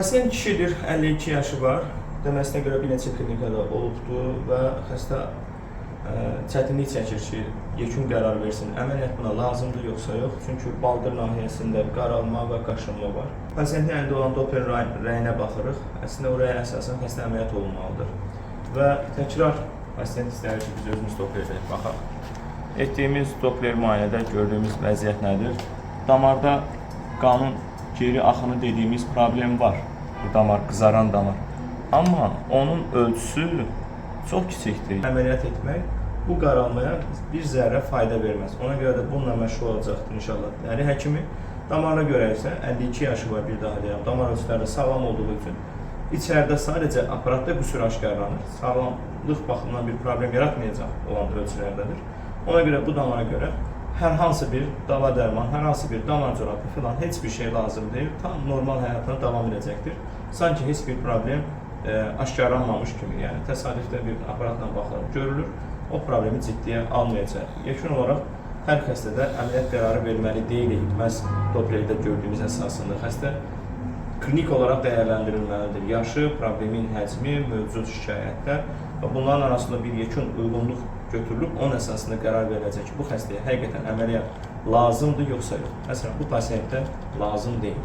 Pasient kişidir, 52 yaşı var. Deməsinə görə bir neçə klinikada olubdur və xəstə çətinlik çəkir ki, yekun qərar versin. Əməliyyat buna lazımdır yoxsa yox? Çünki baldır nahiyəsində qaralma və qaşınma var. Pasiyentin əlində olan Doppler rəyinə baxırıq. Əslində o rəyə əsasən xəstə əməliyyat olunmalıdır. Və təkrar pasient istəyir ki, biz özümüz Dopplerdə baxaq. Etdiyimiz Doppler müayinədə gördüyümüz vəziyyət nədir? Damarda qanın geri axını dediyimiz problem var. Bu damar, qızaran damar. Amma onun ölçüsü çox kiçikdir. Əməliyyat etmək bu qaralmaya bir zərrə fayda verməz. Ona görə də bununla məşğul olacaqdır inşallah. Yəni həkimi damara görə isə 52 yaşı var, bir daha deyirəm. Damar ölçüləri sağlam olduğu üçün içəridə sadəcə aparatda qüsur aşkarlanır. Sağlamlıq baxımından bir problem yaratmayacaq olan ölçülərdədir. Ona görə bu damara görə hər hansı bir dava dərman, hər hansı bir damar corabı filan heç bir şey lazım deyil. Tam normal həyatına davam edəcəkdir. Sanki heç bir problem aşkarlanmamış kimi, yəni təsadüfdə bir aparatla baxılır, görülür, o problemi ciddiyə almayacaq. Yekun olaraq hər xəstədə əməliyyat qərarı verməli deyilik. Məhz Dopplerdə gördüyümüz əsasında xəstə klinik olaraq dəyərləndirilməlidir. Yaşı, problemin həcmi, mövcud şikayətlər və bunların arasında bir yekun uyğunluq götürülüb, onun əsasında qərar veriləcək ki, bu xəstəyə həqiqətən əməliyyat lazımdır yoxsa yox. Məsələn, bu pasiyentdə lazım deyil.